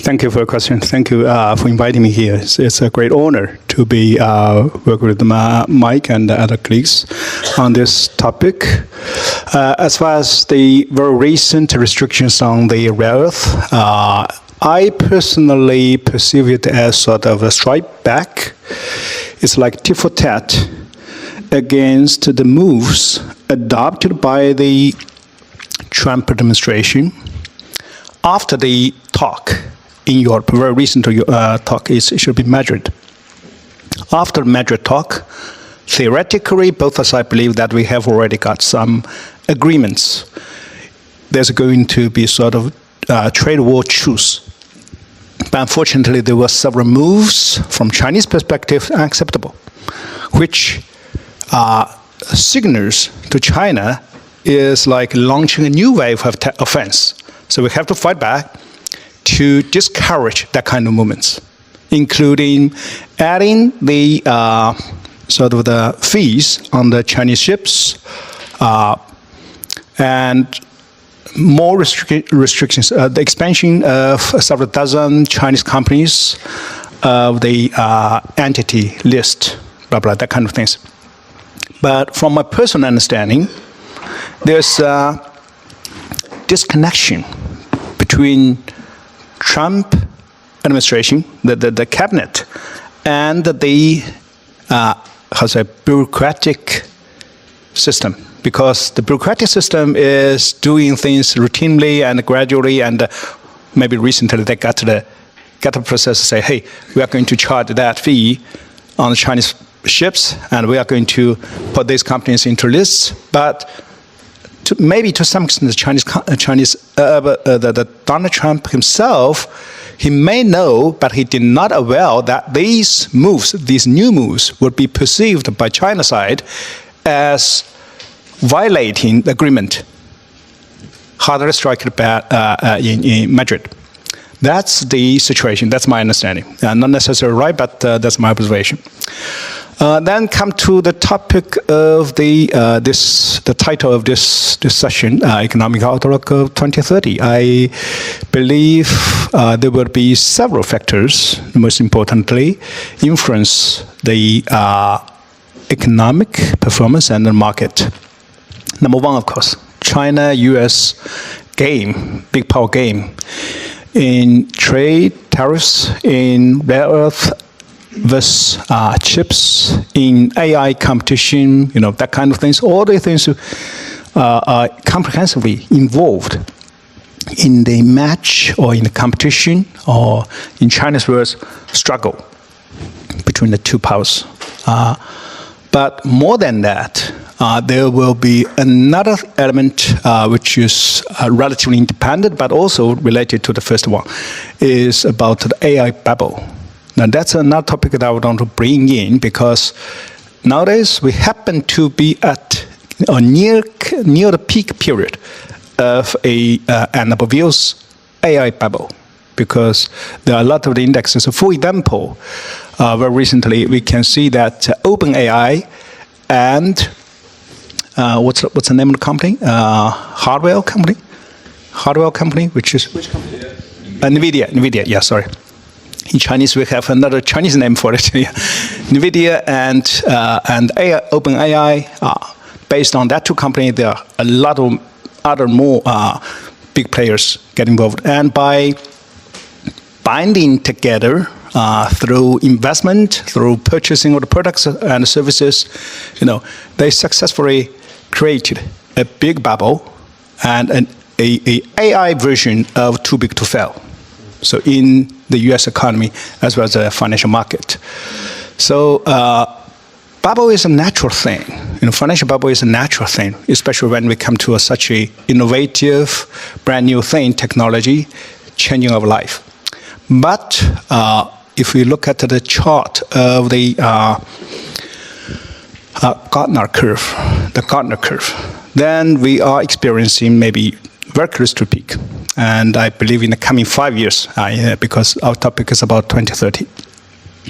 Thank you for your question. Thank you for inviting me here. It's a great honor to be working with Mike and other colleagues on this topic. As far as the very recent restrictions on the rare earth, I personally perceive it as sort of a strike back. It's like tit for tat against the moves adopted by the Trump administration after the talk in Europe, very recent talk, it should be measured. After measured talk, theoretically, both of us, I believe that we have already got some agreements. There's going to be sort of trade war truce. But unfortunately, there were several moves from Chinese perspective unacceptable, which signals to China is like launching a new wave of offense. So we have to fight back to discourage that kind of movements, including adding the sort of the fees on the Chinese ships and more restrictions, the expansion of several dozen Chinese companies of the entity list, blah, blah, that kind of things. But from my personal understanding, there's a disconnection between Trump administration, the cabinet, and the bureaucratic system. Because the bureaucratic system is doing things routinely and gradually, and maybe recently they got the process to say, hey, we are going to charge that fee on the Chinese ships, and we are going to put these companies into lists. But maybe to some extent, the Donald Trump himself, he may know, but he did not aware that these moves, these new moves, would be perceived by China's side as violating the agreement, harder strike in Madrid. That's the situation. That's my understanding. Not necessarily right, but that's my observation. Then come to the topic of the title of this session, Economic Outlook of 2030. I believe there will be several factors, most importantly, influence the economic performance and the market. Number one, of course, China-US game, big power game in trade, tariffs, in rare earth versus chips, in AI competition, that kind of things. All the things are comprehensively involved in the match or in the competition or, in China's words, struggle between the two powers. But more than that, there will be another element which is relatively independent but also related to the first one, is about the AI bubble. Now that's another topic that I would want to bring in, because nowadays we happen to be at or near the peak period of an obvious AI bubble, because there are a lot of the indexes. So for example, very recently we can see that OpenAI and what's the name of the company? Hardware company, which is which company? NVIDIA. Yeah, sorry. In Chinese, we have another Chinese name for it. NVIDIA and OpenAI. Based on that two companies, there are a lot of other more big players get involved, and by binding together through investment, through purchasing of the products and services, they successfully created a big bubble and an AI version of too big to fail. So in the U.S. economy as well as the financial market. So bubble is a natural thing. Financial bubble is a natural thing, especially when we come to such a innovative, brand new thing, technology, changing our life. But if we look at the chart of the Gartner curve, then we are experiencing maybe very close to peak. And I believe in the coming 5 years, because our topic is about 2030,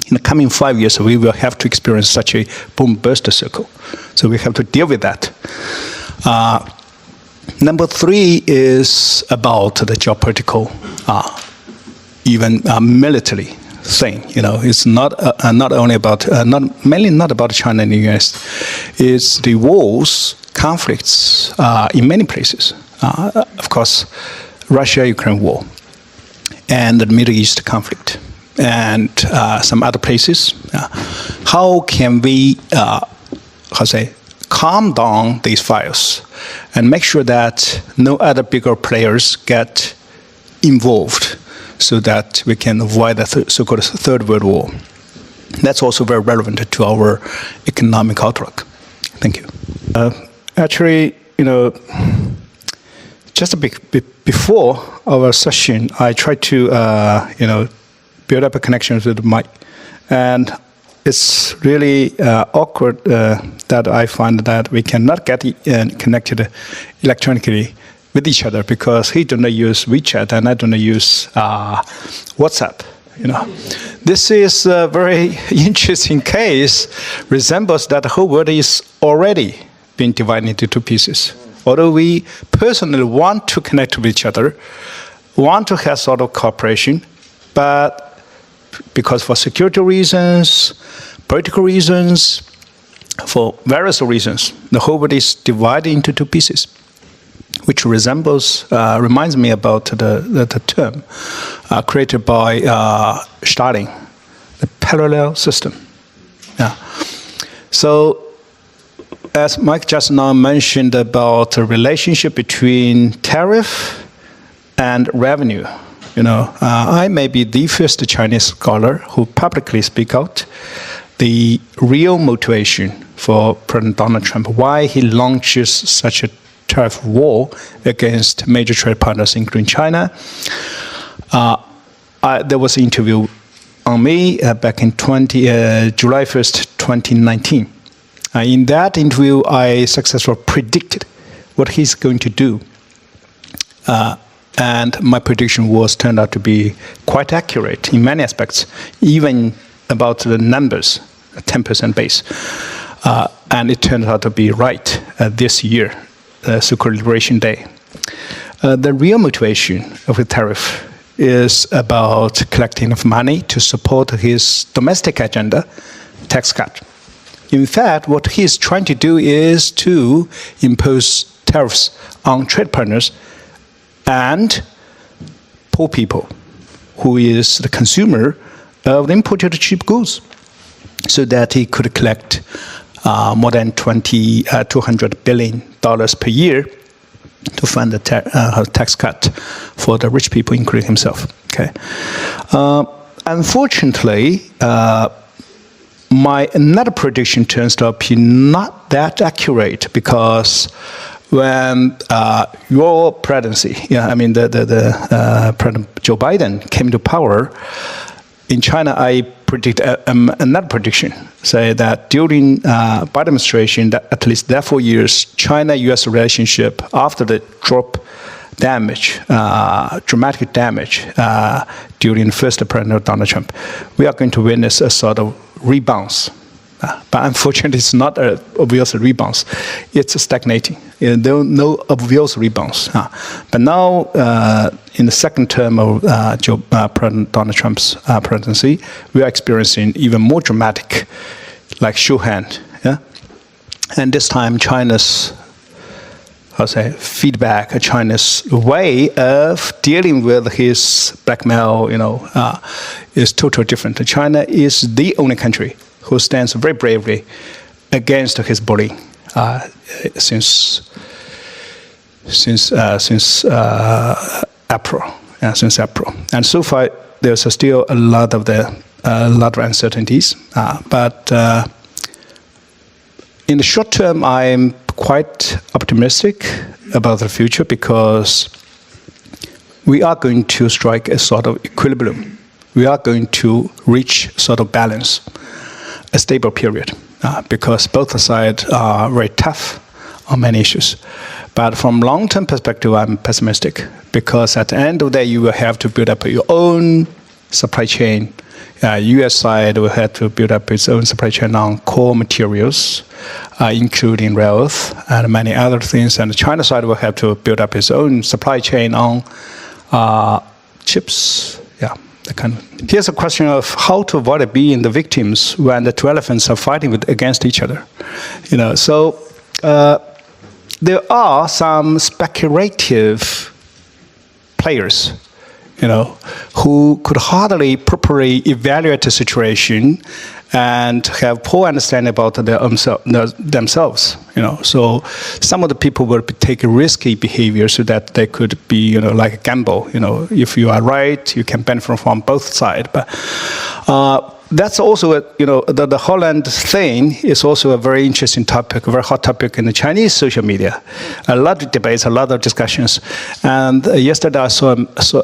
in the coming 5 years, we will have to experience such a boom burst cycle. So we have to deal with that. Number three is about the geopolitical even military thing. It's not only about mainly not about China and the U.S. It's the wars, conflicts in many places. Of course, Russia-Ukraine war, and the Middle East conflict, and some other places. How can we, calm down these fires and make sure that no other bigger players get involved, so that we can avoid the so-called Third World War? That's also very relevant to our economic outlook. Thank you. Actually, just before our session, I tried to, build up a connection with Mike, and it's really awkward that I find that we cannot get connected electronically with each other, because he do not use WeChat and I do not use WhatsApp. This is a very interesting case. Resembles that the whole world is already being divided into two pieces. Although we personally want to connect with each other, want to have sort of cooperation, but because for security reasons, political reasons, for various reasons, the whole world is divided into two pieces, which reminds me about the term created by Stalin, the parallel system. Yeah. So, as Mike just now mentioned about the relationship between tariff and revenue, I may be the first Chinese scholar who publicly speak out the real motivation for President Donald Trump, why he launches such a tariff war against major trade partners, including China. There was an interview on me back in July 1st, 2019. In that interview, I successfully predicted what he's going to do. And my prediction turned out to be quite accurate in many aspects, even about the numbers, 10% base. And it turned out to be right this year, so-called Liberation Day. The real motivation of the tariff is about collecting enough money to support his domestic agenda, tax cut. In fact, what he's trying to do is to impose tariffs on trade partners and poor people, who is the consumer of the imported cheap goods, so that he could collect more than $200 billion per year to fund the tax cut for the rich people, including himself. Okay. Unfortunately, my another prediction turns out to be not that accurate, because when your presidency, the President Joe Biden came to power in China, I predict another prediction, say that during Biden administration, that at least that 4 years, China-U.S. relationship after the dramatic damage during the first President of Donald Trump, we are going to witness a sort of rebounds. But unfortunately, it's not an obvious rebounds. It's stagnating. There are no obvious rebounds. But now, in the second term of President Donald Trump's presidency, we are experiencing even more dramatic, like show hand. Yeah? And this time, China's feedback, China's way of dealing with his blackmail, is totally different. China is the only country who stands very bravely against his bullying since April. And so far, there's still a lot of uncertainties. But in the short term, I'm quite optimistic about the future, because we are going to strike a sort of equilibrium. We are going to reach sort of balance, a stable period, because both sides are very tough on many issues. But from long-term perspective, I'm pessimistic, because at the end of the day, you will have to build up your own supply chain. U.S. side will have to build up its own supply chain on core materials, including rare earth and many other things. And the China side will have to build up its own supply chain on chips, Here's a question of how to avoid being the victims when the two elephants are fighting against each other. So there are some speculative players, who could hardly properly evaluate the situation and have poor understanding about themselves. So some of the people will take risky behavior so that they could be, like a gamble. If you are right, you can benefit from both sides. But that's also, the Holland thing is also a very interesting topic, a very hot topic in the Chinese social media. A lot of debates, a lot of discussions. And yesterday I saw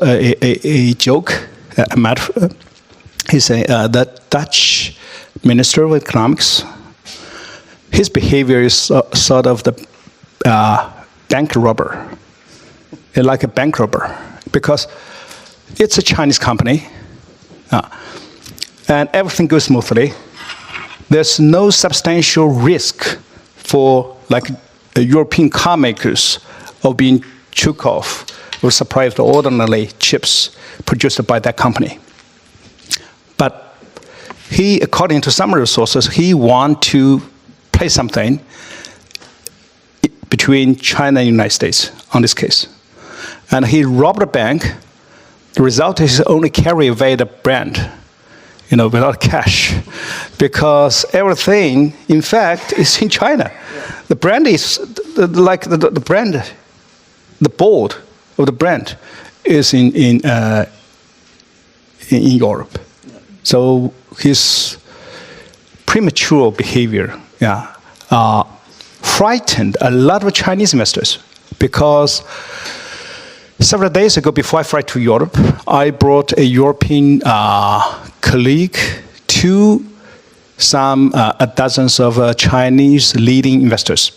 a joke, he said the Dutch Minister of Economics, his behavior is sort of the bank robber, like a bank robber, because it's a Chinese company, and everything goes smoothly. There's no substantial risk for European car makers of being took off or supplied with ordinary chips produced by that company. But he, according to some resources, he want to play something between China and the United States on this case. And he robbed a bank. The result is he only carry away the brand, without cash, because everything, in fact, is in China. The brand is the brand, the board of the brand is in Europe. So his premature behavior, frightened a lot of Chinese investors, because several days ago, before I flew to Europe, I brought a European colleague to some dozens of Chinese leading investors.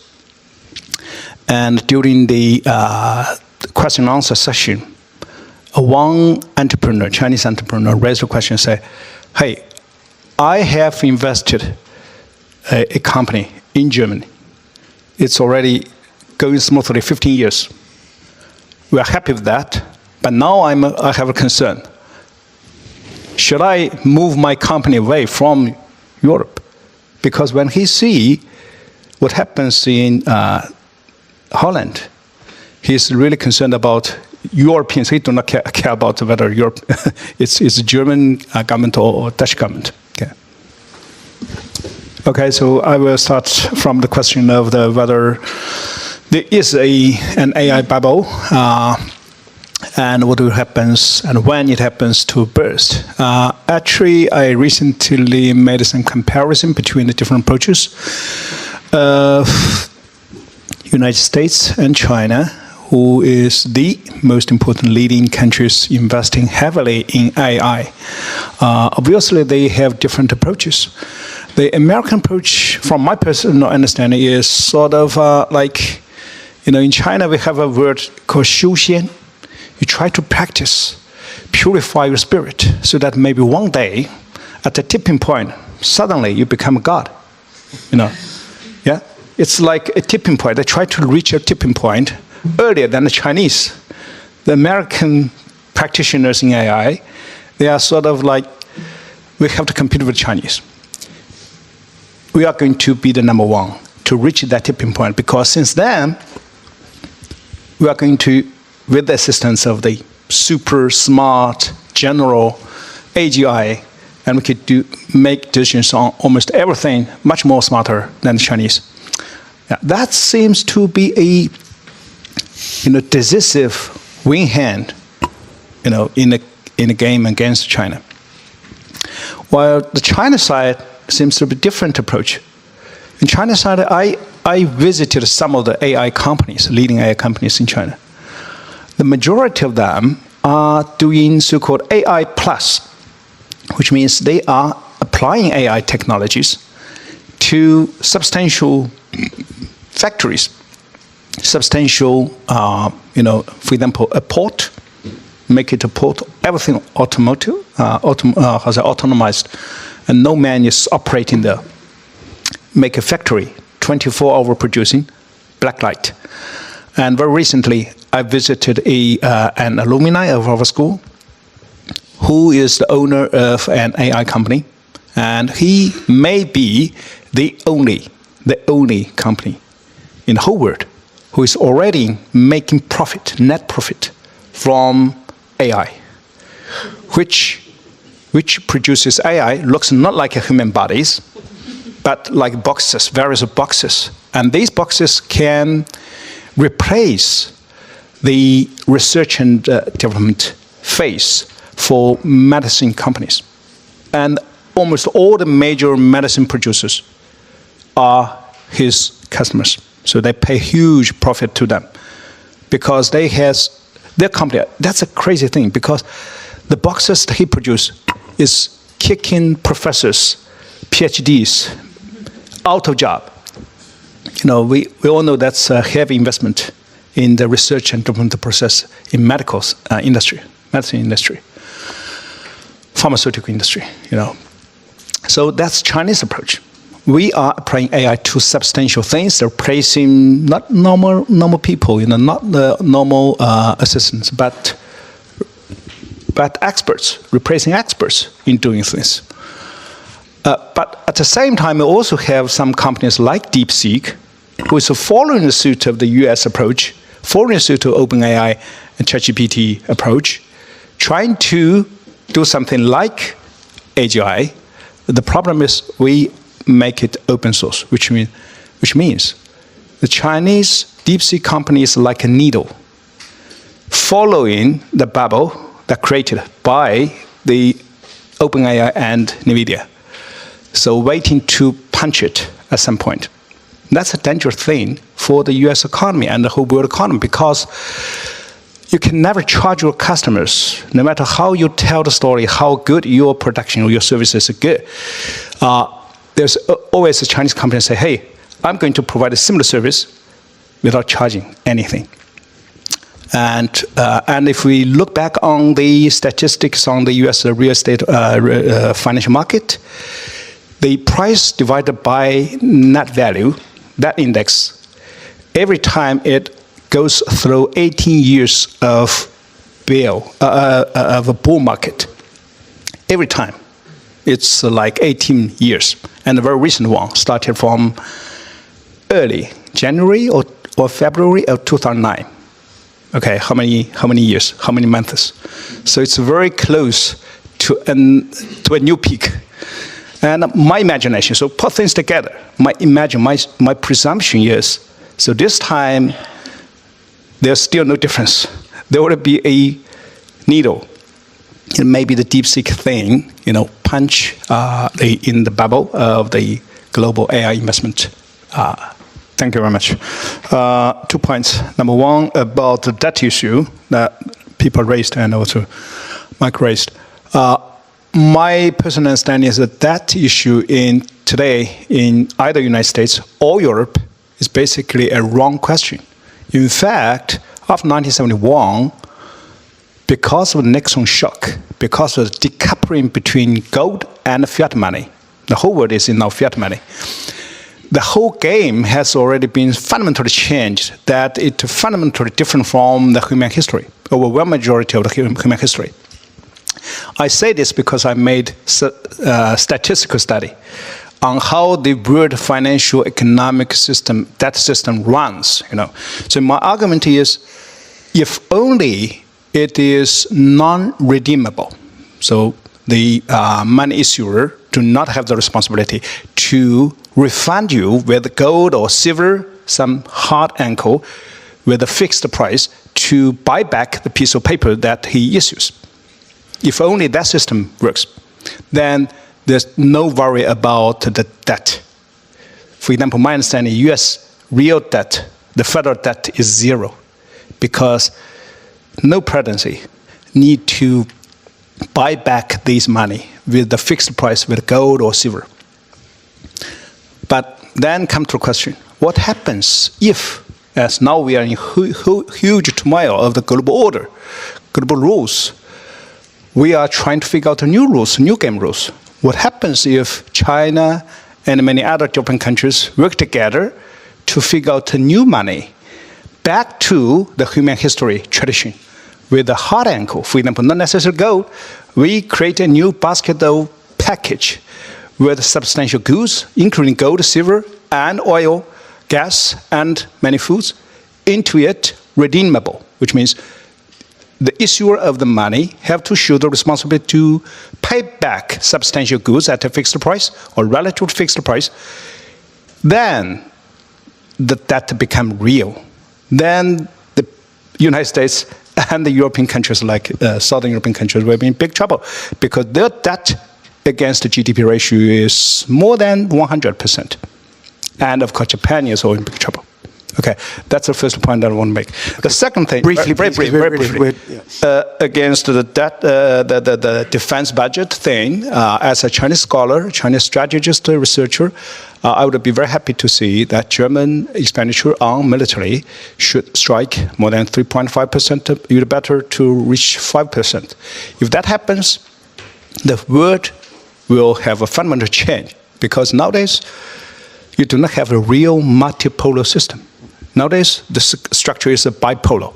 And during the question and answer session, one entrepreneur, Chinese entrepreneur, raised a question and said, hey, I have invested a company in Germany. It's already going smoothly 15 years. We are happy with that, but now I have a concern. Should I move my company away from Europe? Because when he see what happens in Holland, he's really concerned about Europeans. He do not care about whether Europe it's German government or Dutch government. Okay, so I will start from the question of whether there is an AI bubble, and what happens and when it happens to burst. Actually, I recently made some comparison between the different approaches of United States and China, who is the most important leading countries investing heavily in AI. Obviously, they have different approaches. The American approach, from my personal understanding, is sort of in China we have a word called 修仙. You try to practice, purify your spirit, so that maybe one day, at the tipping point, suddenly you become a god. Yeah, it's like a tipping point. They try to reach a tipping point earlier than the Chinese. The American practitioners in AI, they are sort of like, we have to compete with the Chinese. We are going to be the number one to reach that tipping point, because since then, we are going to, with the assistance of the super smart general AGI, and we could make decisions on almost everything much more smarter than the Chinese. That seems to be a decisive win hand, in a game against China. While the China side seems to be a different approach. In China side, I visited some of the AI companies, leading AI companies in China. The majority of them are doing so-called AI plus, which means they are applying AI technologies to substantial factories, substantial, for example, a port, make it a port, everything autonomized, and no man is operating there. Make a factory, 24-hour producing, black light. And very recently, I visited an alumni of our school who is the owner of an AI company, and he may be the only company in the whole world who is already making profit, net profit, from AI, which produces AI, looks not like human bodies, but like boxes, various boxes. And these boxes can replace the research and development phase for medicine companies. And almost all the major medicine producers are his customers. So they pay huge profit to them because they has their company. That's a crazy thing because the boxes that he produces is kicking professors, PhDs out of job. You know, we all know that's a heavy investment in the research and development process in medical industry, medicine industry, pharmaceutical industry, you know. So that's Chinese approach. We are applying AI to substantial things. They're replacing not normal people, you know, not the normal assistants, but experts, replacing experts in doing things. But at the same time, we also have some companies like DeepSeek, who is following the suit of the US approach, following the suit of OpenAI and ChatGPT approach, trying to do something like AGI. The problem is we make it open source, which means the Chinese DeepSeek company is like a needle, following the bubble that created by the OpenAI and NVIDIA. So waiting to punch it at some point. That's a dangerous thing for the US economy and the whole world economy because you can never charge your customers, no matter how you tell the story, how good your production or your services are good. There's always a Chinese company say, hey, I'm going to provide a similar service without charging anything. And if we look back on the statistics on the US real estate financial market, the price divided by net value, that index, every time it goes through 18 years of a bull market, every time. It's like 18 years. And the very recent one started from early January or February of 2009. Okay, how many years, how many months? So it's very close to a new peak. And my imagination, so put things together, my presumption is, so this time, there's still no difference. There will be a needle. It may be the DeepSeek thing, you know, punch in the bubble of the global AI investment. Thank you very much. 2 points. Number one, about the debt issue that people raised and also Mike raised. My personal understanding is that that issue today in either United States or Europe is basically a wrong question. In fact, after 1971, because of the Nixon shock, because of the decoupling between gold and fiat money, the whole world is in now fiat money. The whole game has already been fundamentally changed, that it's fundamentally different from the human history, overwhelming majority of the human history. I say this because I made a statistical study on how the world financial economic system, that system runs, you know. So my argument is, if only it is non-redeemable, so the money issuer do not have the responsibility to refund you with gold or silver, some hard anchor, with a fixed price to buy back the piece of paper that he issues. If only that system works, then there's no worry about the debt. For example, my understanding, US real debt, the federal debt is zero, because no presidency need to buy back this money with the fixed price with gold or silver. But then come to the question, what happens if, as now we are in huge turmoil of the global order, global rules, we are trying to figure out new rules, new game rules. What happens if China and many other developing countries work together to figure out a new money back to the human history tradition, with a hard angle, for example, not necessarily gold, we create a new basket of package with substantial goods, including gold, silver, and oil, gas, and many foods, into it redeemable, which means the issuer of the money have to show the responsibility to pay back substantial goods at a fixed price or relative fixed price. Then the debt become real. Then the United States and the European countries like Southern European countries will be in big trouble because their debt against the GDP ratio is more than 100%. And of course, Japan is all in big trouble. Okay, that's the first point that I want to make. Okay. The second thing, very briefly, against the debt, the defense budget thing, as a Chinese scholar, Chinese strategist, researcher, I would be very happy to see that German expenditure on military should strike more than 3.5%. You'd better to reach 5%. If that happens, the world will have a fundamental change because nowadays you do not have a real multipolar system. Nowadays, the structure is a bipolar,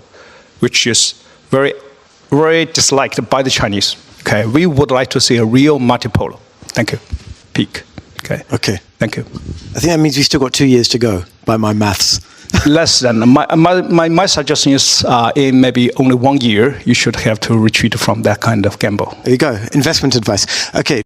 which is very, very disliked by the Chinese. Okay, we would like to see a real multipolar. Thank you. Peak. Okay. Okay. Thank you. I think that means we still got 2 years to go by my maths. Less than. My suggestion is in maybe only 1 year, you should have to retreat from that kind of gamble. There you go. Investment advice. Okay.